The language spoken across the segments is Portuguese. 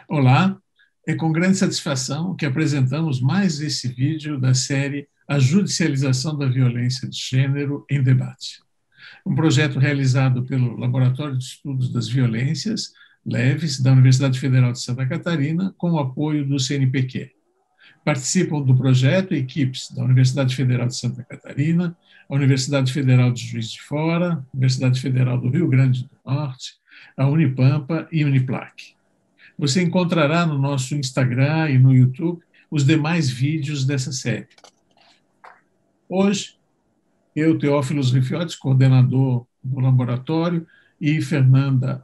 Olá, é com grande satisfação que apresentamos mais esse vídeo da série A Judicialização da Violência de Gênero em Debate, um projeto realizado pelo Laboratório de Estudos das Violências, LEVES, da Universidade Federal de Santa Catarina, com o apoio do CNPq. Participam do projeto equipes da Universidade Federal de Santa Catarina, a Universidade Federal de Juiz de Fora, a Universidade Federal do Rio Grande do Norte, a Unipampa e Uniplac. Você encontrará no nosso Instagram e no YouTube os demais vídeos dessa série. Hoje, eu, Teófilos Rifiotes, coordenador do laboratório, e Fernanda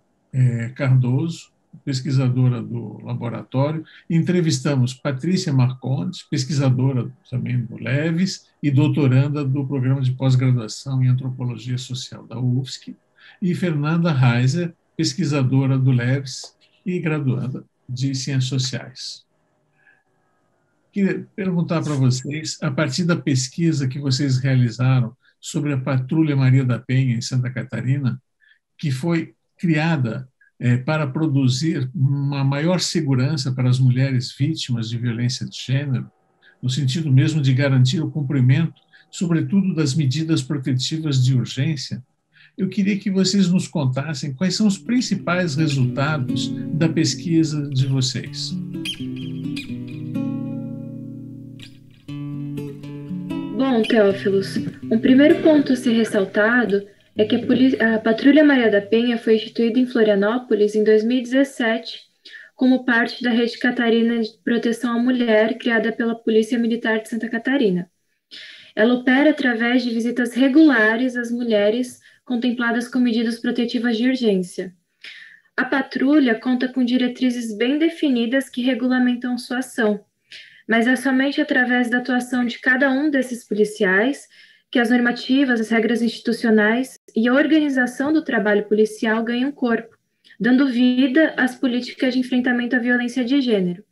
Cardoso, pesquisadora do laboratório, entrevistamos Patrícia Marcondes, pesquisadora também do LEVES e doutoranda do Programa de Pós-Graduação em Antropologia Social da UFSC, e Fernanda Reiser, pesquisadora do LEVES e graduanda de Ciências Sociais. Queria perguntar para vocês, a partir da pesquisa que vocês realizaram sobre a Patrulha Maria da Penha, em Santa Catarina, que foi criada para produzir uma maior segurança para as mulheres vítimas de violência de gênero, no sentido mesmo de garantir o cumprimento, sobretudo das medidas protetivas de urgência. Eu queria que vocês nos contassem quais são os principais resultados da pesquisa de vocês. Bom, Teófilos, um primeiro ponto a ser ressaltado é que a Patrulha Maria da Penha foi instituída em Florianópolis em 2017 como parte da Rede Catarina de Proteção à Mulher, criada pela Polícia Militar de Santa Catarina. Ela opera através de visitas regulares às mulheres contempladas com medidas protetivas de urgência. A patrulha conta com diretrizes bem definidas que regulamentam sua ação, mas é somente através da atuação de cada um desses policiais que as normativas, as regras institucionais e a organização do trabalho policial ganham corpo, dando vida às políticas de enfrentamento à violência de gênero.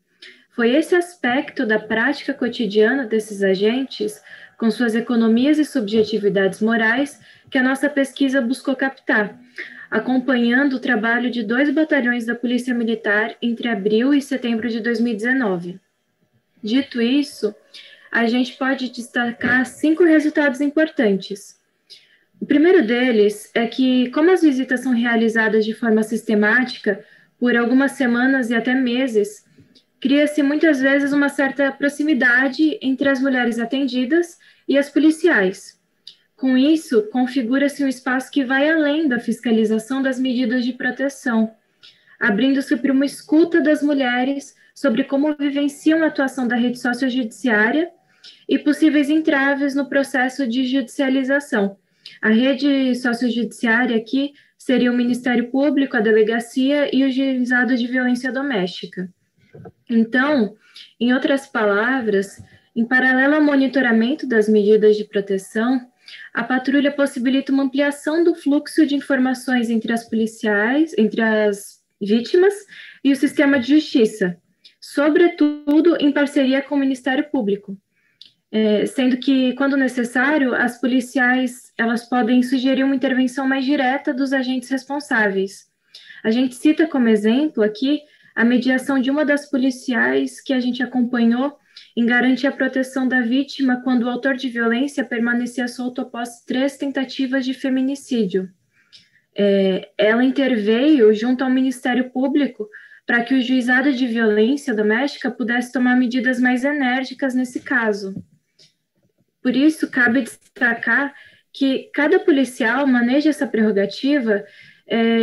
Foi esse aspecto da prática cotidiana desses agentes, com suas economias e subjetividades morais, que a nossa pesquisa buscou captar, acompanhando o trabalho de 2 batalhões da Polícia Militar entre abril e setembro de 2019. Dito isso, a gente pode destacar 5 resultados importantes. O primeiro deles é que, como as visitas são realizadas de forma sistemática, por algumas semanas e até meses, cria-se muitas vezes uma certa proximidade entre as mulheres atendidas e as policiais. Com isso, configura-se um espaço que vai além da fiscalização das medidas de proteção, abrindo-se para uma escuta das mulheres sobre como vivenciam a atuação da rede sociojudiciária e possíveis entraves no processo de judicialização. A rede sociojudiciária aqui seria o Ministério Público, a Delegacia e o Juizado de Violência Doméstica. Então, em outras palavras, em paralelo ao monitoramento das medidas de proteção, a patrulha possibilita uma ampliação do fluxo de informações entre as policiais, entre as vítimas e o sistema de justiça, sobretudo em parceria com o Ministério Público. Sendo que, quando necessário, as policiais elas podem sugerir uma intervenção mais direta dos agentes responsáveis. A gente cita como exemplo aqui a mediação de uma das policiais que a gente acompanhou em garantir a proteção da vítima quando o autor de violência permanecia solto após 3 tentativas de feminicídio. Ela interveio junto ao Ministério Público para que o Juizado de Violência Doméstica pudesse tomar medidas mais enérgicas nesse caso. Por isso, cabe destacar que cada policial maneja essa prerrogativa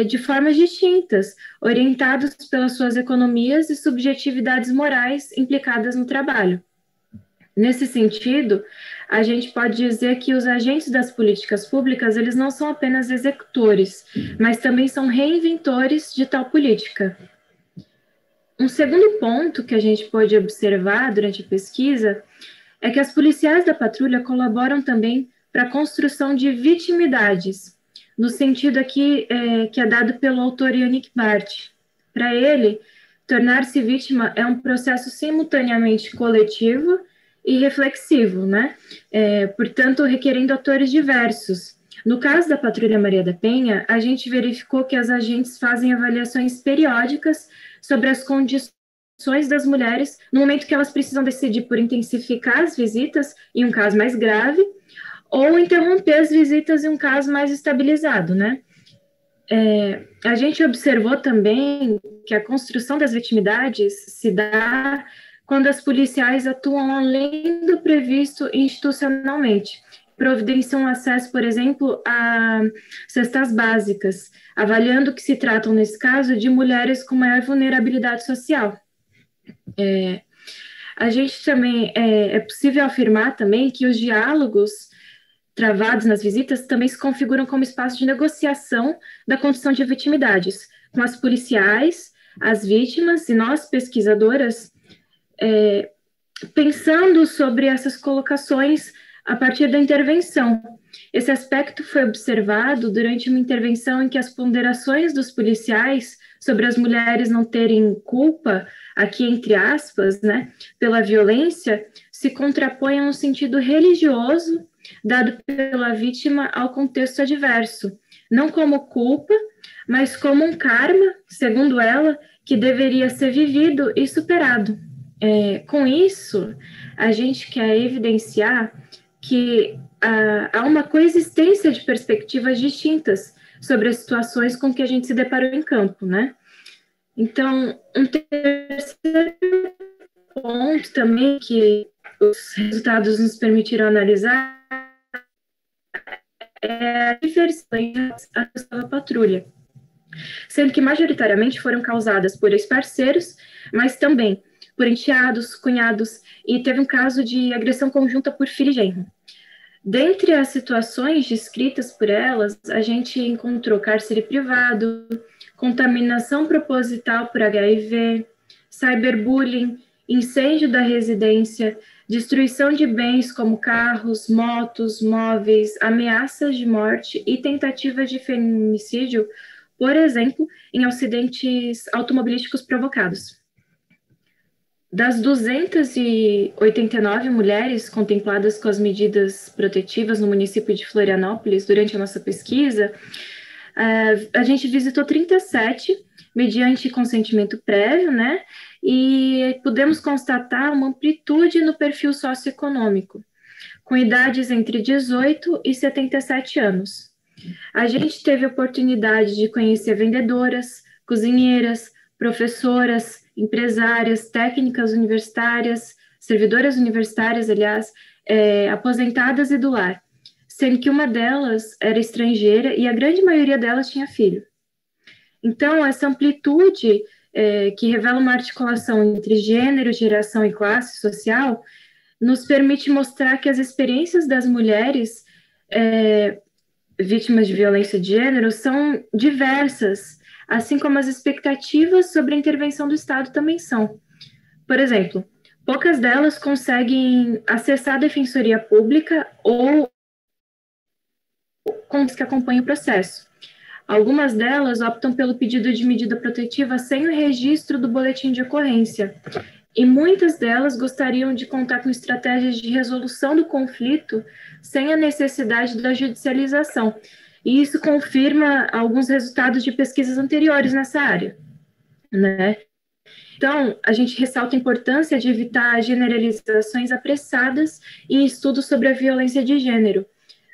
de formas distintas, orientados pelas suas economias e subjetividades morais implicadas no trabalho. Nesse sentido, a gente pode dizer que os agentes das políticas públicas, eles não são apenas executores, mas também são reinventores de tal política. Um segundo ponto que a gente pode observar durante a pesquisa é que as policiais da patrulha colaboram também para a construção de vitimidades, no sentido aqui que é dado pelo autor Yannick Bart. Para ele, tornar-se vítima é um processo simultaneamente coletivo e reflexivo, né? Portanto, requerendo atores diversos, No caso da Patrulha Maria da Penha, a gente verificou que as agentes fazem avaliações periódicas sobre as condições das mulheres no momento que elas precisam decidir por intensificar as visitas em um caso mais grave ou interromper as visitas em um caso mais estabilizado, né? A gente observou também que a construção das vitimidades se dá quando as policiais atuam além do previsto institucionalmente, providenciam acesso, por exemplo, a cestas básicas, avaliando que se tratam, nesse caso, de mulheres com maior vulnerabilidade social. A gente também, é possível afirmar também que os diálogos travados nas visitas também se configuram como espaço de negociação da condição de vitimidades, com as policiais, as vítimas e nós, pesquisadoras, pensando sobre essas colocações a partir da intervenção. Esse aspecto foi observado durante uma intervenção em que as ponderações dos policiais sobre as mulheres não terem culpa, aqui entre aspas, né, pela violência, se contrapõem a um sentido religioso dado pela vítima ao contexto adverso, não como culpa, mas como um karma, segundo ela, que deveria ser vivido e superado. Com isso, a gente quer evidenciar que há uma coexistência de perspectivas distintas sobre as situações com que a gente se deparou em campo, né? Então, um terceiro ponto também que os resultados nos permitiram analisar é a diversidade da patrulha, sendo que majoritariamente foram causadas por ex-parceiros, mas também por enteados, cunhados, e teve um caso de agressão conjunta por filho e genro. Dentre as situações descritas por elas, a gente encontrou cárcere privado, contaminação proposital por HIV, cyberbullying, incêndio da residência, destruição de bens como carros, motos, móveis, ameaças de morte e tentativa de feminicídio, por exemplo, em acidentes automobilísticos provocados. Das 289 mulheres contempladas com as medidas protetivas no município de Florianópolis durante a nossa pesquisa, a gente visitou 37, mediante consentimento prévio, né? E pudemos constatar uma amplitude no perfil socioeconômico, com idades entre 18 e 77 anos. A gente teve a oportunidade de conhecer vendedoras, cozinheiras, professoras, empresárias, técnicas universitárias, servidoras universitárias, aliás, aposentadas e do lar, sendo que uma delas era estrangeira e a grande maioria delas tinha filho. Então, essa amplitude que revela uma articulação entre gênero, geração e classe social, nos permite mostrar que as experiências das mulheres vítimas de violência de gênero são diversas, assim como as expectativas sobre a intervenção do Estado também são. Por exemplo, poucas delas conseguem acessar a defensoria pública ou com os que acompanham o processo. Algumas delas optam pelo pedido de medida protetiva sem o registro do boletim de ocorrência, e muitas delas gostariam de contar com estratégias de resolução do conflito sem a necessidade da judicialização. E isso confirma alguns resultados de pesquisas anteriores nessa área, né? Então, a gente ressalta a importância de evitar generalizações apressadas em estudos sobre a violência de gênero,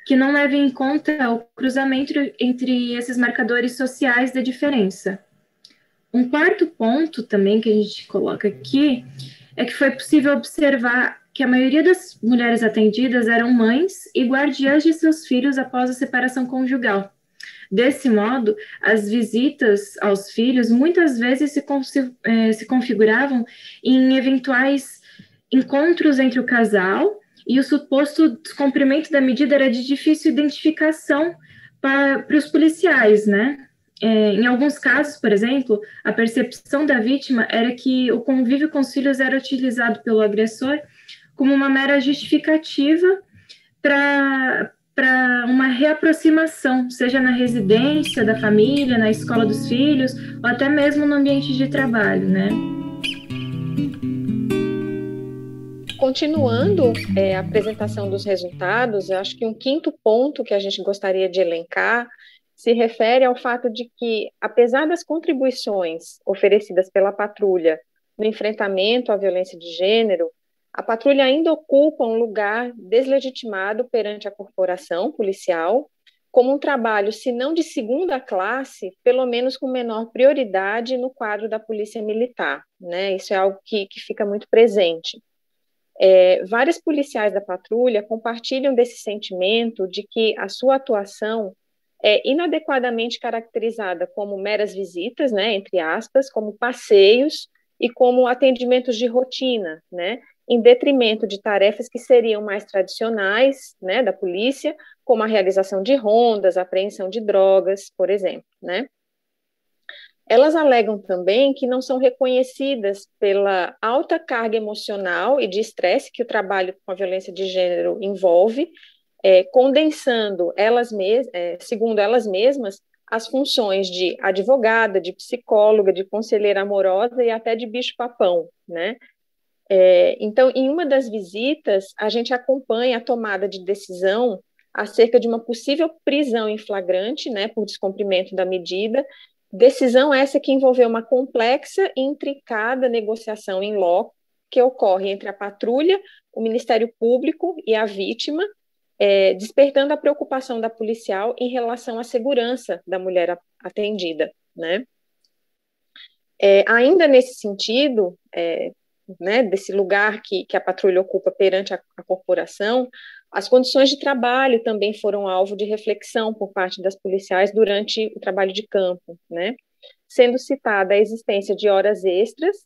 que não levem em conta o cruzamento entre esses marcadores sociais da diferença. Um quarto ponto também que a gente coloca aqui é que foi possível observar que a maioria das mulheres atendidas eram mães e guardiãs de seus filhos após a separação conjugal. Desse modo, as visitas aos filhos muitas vezes se configuravam em eventuais encontros entre o casal, e o suposto descumprimento da medida era de difícil identificação para os policiais, né? Em alguns casos, por exemplo, a percepção da vítima era que o convívio com os filhos era utilizado pelo agressor como uma mera justificativa para uma reaproximação, seja na residência da família, na escola dos filhos, ou até mesmo no ambiente de trabalho, né? continuando a apresentação dos resultados, eu acho que um quinto ponto que a gente gostaria de elencar se refere ao fato de que, apesar das contribuições oferecidas pela patrulha no enfrentamento à violência de gênero, a patrulha ainda ocupa um lugar deslegitimado perante a corporação policial, como um trabalho, se não de segunda classe, pelo menos com menor prioridade no quadro da polícia militar, né? Isso é algo que fica muito presente. Vários policiais da patrulha compartilham desse sentimento de que a sua atuação é inadequadamente caracterizada como meras visitas, né, entre aspas, como passeios e como atendimentos de rotina, né, em detrimento de tarefas que seriam mais tradicionais, né, da polícia, como a realização de rondas, apreensão de drogas, por exemplo, né. Elas alegam também que não são reconhecidas pela alta carga emocional e de estresse que o trabalho com a violência de gênero envolve, condensando segundo elas mesmas, as funções de advogada, de psicóloga, de conselheira amorosa e até de bicho-papão, né? Então, em uma das visitas, a gente acompanha a tomada de decisão acerca de uma possível prisão em flagrante, né, por descumprimento da medida, decisão essa que envolveu uma complexa e intricada negociação em loco que ocorre entre a patrulha, o Ministério Público e a vítima, despertando a preocupação da policial em relação à segurança da mulher atendida, né? Ainda nesse sentido, né, desse lugar que a patrulha ocupa perante a corporação, as condições de trabalho também foram alvo de reflexão por parte das policiais durante o trabalho de campo, né? Sendo citada a existência de horas extras,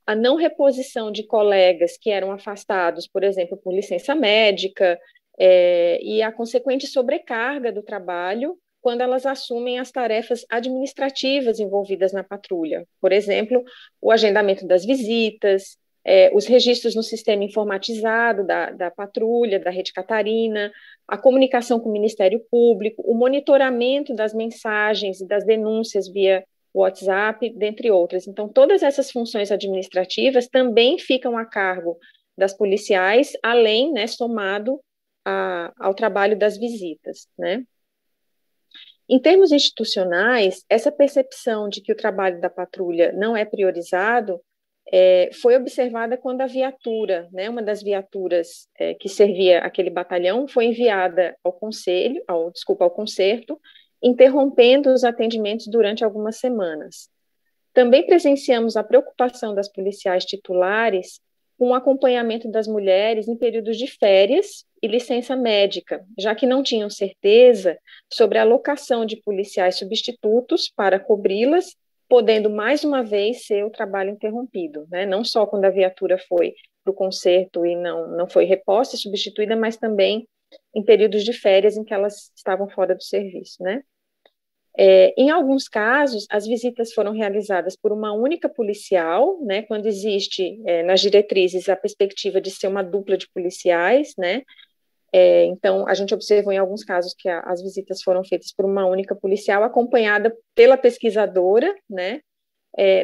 a não reposição de colegas que eram afastados, por exemplo, por licença médica, e a consequente sobrecarga do trabalho quando elas assumem as tarefas administrativas envolvidas na patrulha. Por exemplo, o agendamento das visitas, os registros no sistema informatizado da patrulha, da Rede Catarina, a comunicação com o Ministério Público, o monitoramento das mensagens e das denúncias via WhatsApp, dentre outras. Então, todas essas funções administrativas também ficam a cargo das policiais, além, né, somado ao trabalho das visitas, né? Em termos institucionais, essa percepção de que o trabalho da patrulha não é priorizado foi observada quando a viatura, né, uma das viaturas que servia aquele batalhão, foi enviada ao concerto, interrompendo os atendimentos durante algumas semanas. Também presenciamos a preocupação das policiais titulares com o acompanhamento das mulheres em períodos de férias e licença médica, já que não tinham certeza sobre a alocação de policiais substitutos para cobri-las, podendo mais uma vez ser o trabalho interrompido, né? Não só quando a viatura foi para o concerto e não foi reposta e substituída, mas também em períodos de férias em que elas estavam fora do serviço, né? Em alguns casos, as visitas foram realizadas por uma única policial, né, quando existe nas diretrizes a perspectiva de ser uma dupla de policiais, né, então a gente observou em alguns casos que as visitas foram feitas por uma única policial, acompanhada pela pesquisadora, né,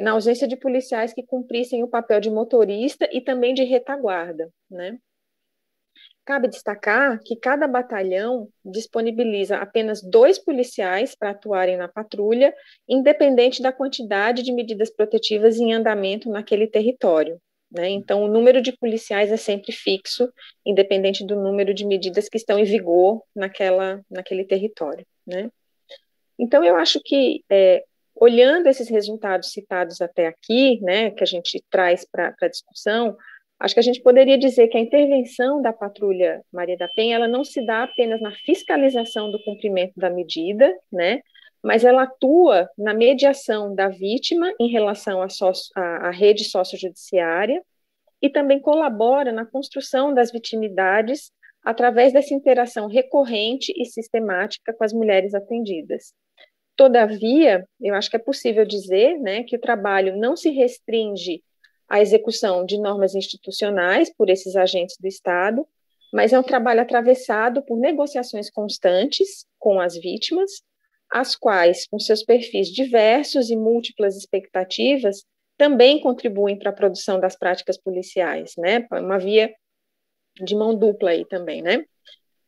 na ausência de policiais que cumprissem o papel de motorista e também de retaguarda, né. Cabe destacar que cada batalhão disponibiliza apenas 2 policiais para atuarem na patrulha, independente da quantidade de medidas protetivas em andamento naquele território, né? Então, o número de policiais é sempre fixo, independente do número de medidas que estão em vigor naquele território, né? Então, eu acho que, olhando esses resultados citados até aqui, né, que a gente traz para a discussão, acho que a gente poderia dizer que a intervenção da Patrulha Maria da Penha, ela não se dá apenas na fiscalização do cumprimento da medida, né, mas ela atua na mediação da vítima em relação à rede sociojudiciária e também colabora na construção das vitimidades através dessa interação recorrente e sistemática com as mulheres atendidas. Todavia, eu acho que é possível dizer, né, que o trabalho não se restringe à execução de normas institucionais por esses agentes do Estado, mas é um trabalho atravessado por negociações constantes com as vítimas, as quais, com seus perfis diversos e múltiplas expectativas, também contribuem para a produção das práticas policiais, né? Uma via de mão dupla aí também, né?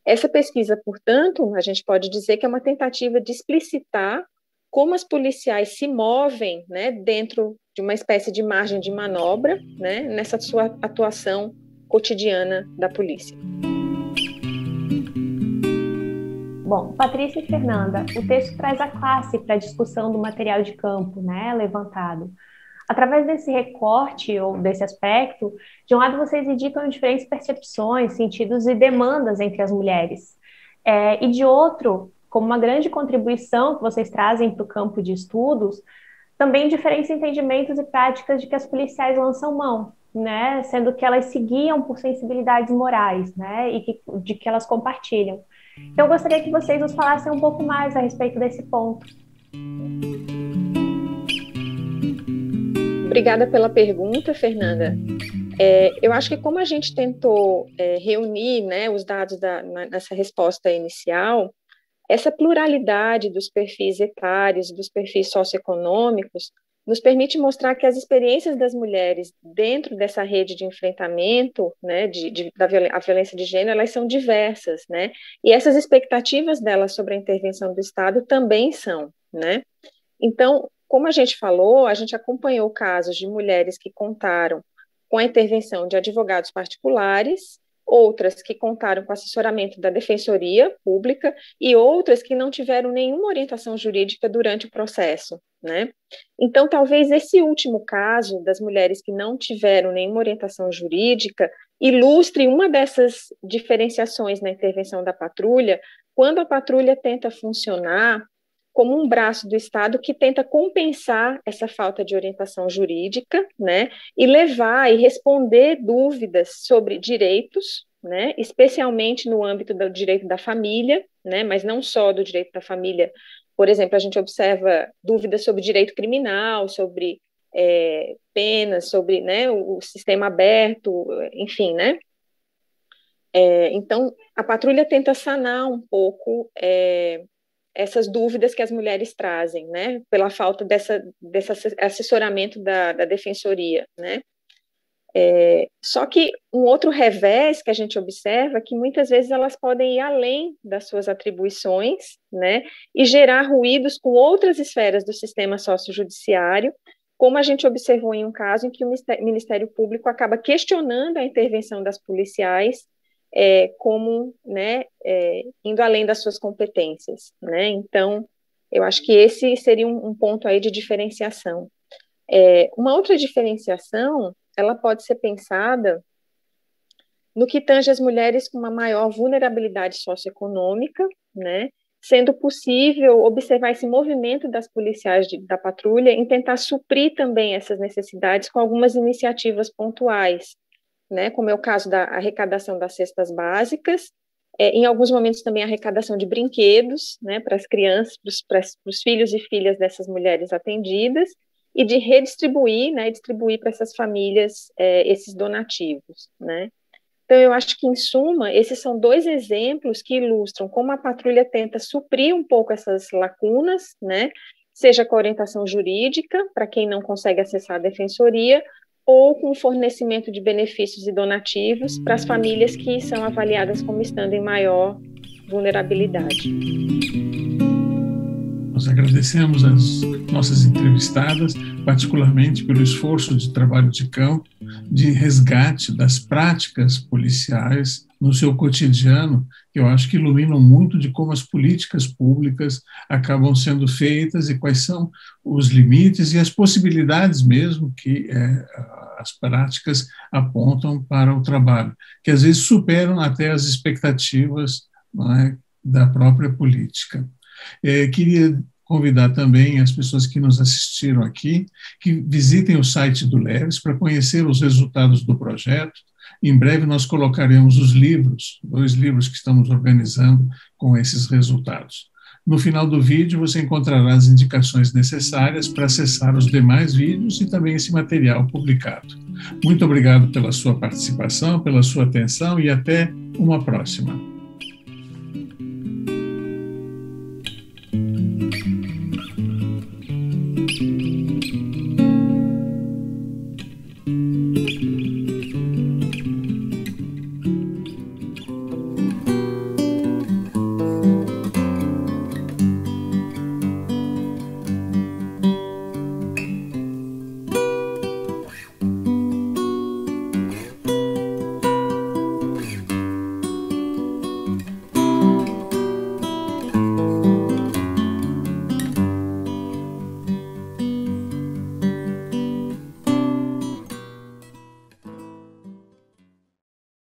Essa pesquisa, portanto, a gente pode dizer que é uma tentativa de explicitar como as policiais se movem, né, dentro de uma espécie de margem de manobra, né, nessa sua atuação cotidiana da polícia. Bom, Patrícia e Fernanda, o texto traz a classe para a discussão do material de campo, né, levantado. Através desse recorte ou desse aspecto, de um lado vocês indicam diferentes percepções, sentidos e demandas entre as mulheres. E de outro, como uma grande contribuição que vocês trazem para o campo de estudos, também diferentes entendimentos e práticas de que as policiais lançam mão, né, sendo que elas se guiam por sensibilidades morais, né, e de que elas compartilham. Então, eu gostaria que vocês nos falassem um pouco mais a respeito desse ponto. Obrigada pela pergunta, Fernanda. Eu acho que como a gente tentou reunir, né, os dados nessa resposta inicial, essa pluralidade dos perfis etários, dos perfis socioeconômicos, nos permite mostrar que as experiências das mulheres dentro dessa rede de enfrentamento, né, a violência de gênero, elas são diversas, né, e essas expectativas delas sobre a intervenção do Estado também são, né. Então, como a gente falou, a gente acompanhou casos de mulheres que contaram com a intervenção de advogados particulares, outras que contaram com assessoramento da Defensoria Pública e outras que não tiveram nenhuma orientação jurídica durante o processo, né? Então, talvez esse último caso das mulheres que não tiveram nenhuma orientação jurídica ilustre uma dessas diferenciações na intervenção da patrulha, quando a patrulha tenta funcionar como um braço do Estado que tenta compensar essa falta de orientação jurídica, né, e levar e responder dúvidas sobre direitos, né, especialmente no âmbito do direito da família, né, mas não só do direito da família. Por exemplo, a gente observa dúvidas sobre direito criminal, sobre penas, sobre, né, o sistema aberto, enfim, né. Então, a patrulha tenta sanar um pouco essas dúvidas que as mulheres trazem, né, pela falta desse assessoramento da defensoria, né. Só que um outro revés que a gente observa é que muitas vezes elas podem ir além das suas atribuições, né, e gerar ruídos com outras esferas do sistema sociojudiciário, como a gente observou em um caso em que o Ministério Público acaba questionando a intervenção das policiais como, né, indo além das suas competências, né. Então, eu acho que esse seria um ponto aí de diferenciação. Uma outra diferenciação, ela pode ser pensada no que tange as mulheres com uma maior vulnerabilidade socioeconômica, né, sendo possível observar esse movimento das policiais da patrulha em tentar suprir também essas necessidades com algumas iniciativas pontuais, né, como é o caso da arrecadação das cestas básicas, em alguns momentos também a arrecadação de brinquedos, né, para as crianças, para os filhos e filhas dessas mulheres atendidas, e de redistribuir, né, distribuir para essas famílias esses donativos, né. Então, eu acho que, em suma, esses são dois exemplos que ilustram como a patrulha tenta suprir um pouco essas lacunas, né, seja com orientação jurídica, para quem não consegue acessar a defensoria, ou com o fornecimento de benefícios e donativos para as famílias que são avaliadas como estando em maior vulnerabilidade. Nós agradecemos as nossas entrevistadas, particularmente pelo esforço de trabalho de campo, de resgate das práticas policiais no seu cotidiano, que eu acho que iluminam muito de como as políticas públicas acabam sendo feitas e quais são os limites e as possibilidades mesmo que as práticas apontam para o trabalho, que às vezes superam até as expectativas, não é, da própria política. Queria convidar também as pessoas que nos assistiram aqui, que visitem o site do Leves para conhecer os resultados do projeto. Em breve nós colocaremos os livros, 2 livros que estamos organizando com esses resultados. No final do vídeo você encontrará as indicações necessárias para acessar os demais vídeos e também esse material publicado. Muito obrigado pela sua participação, pela sua atenção e até uma próxima.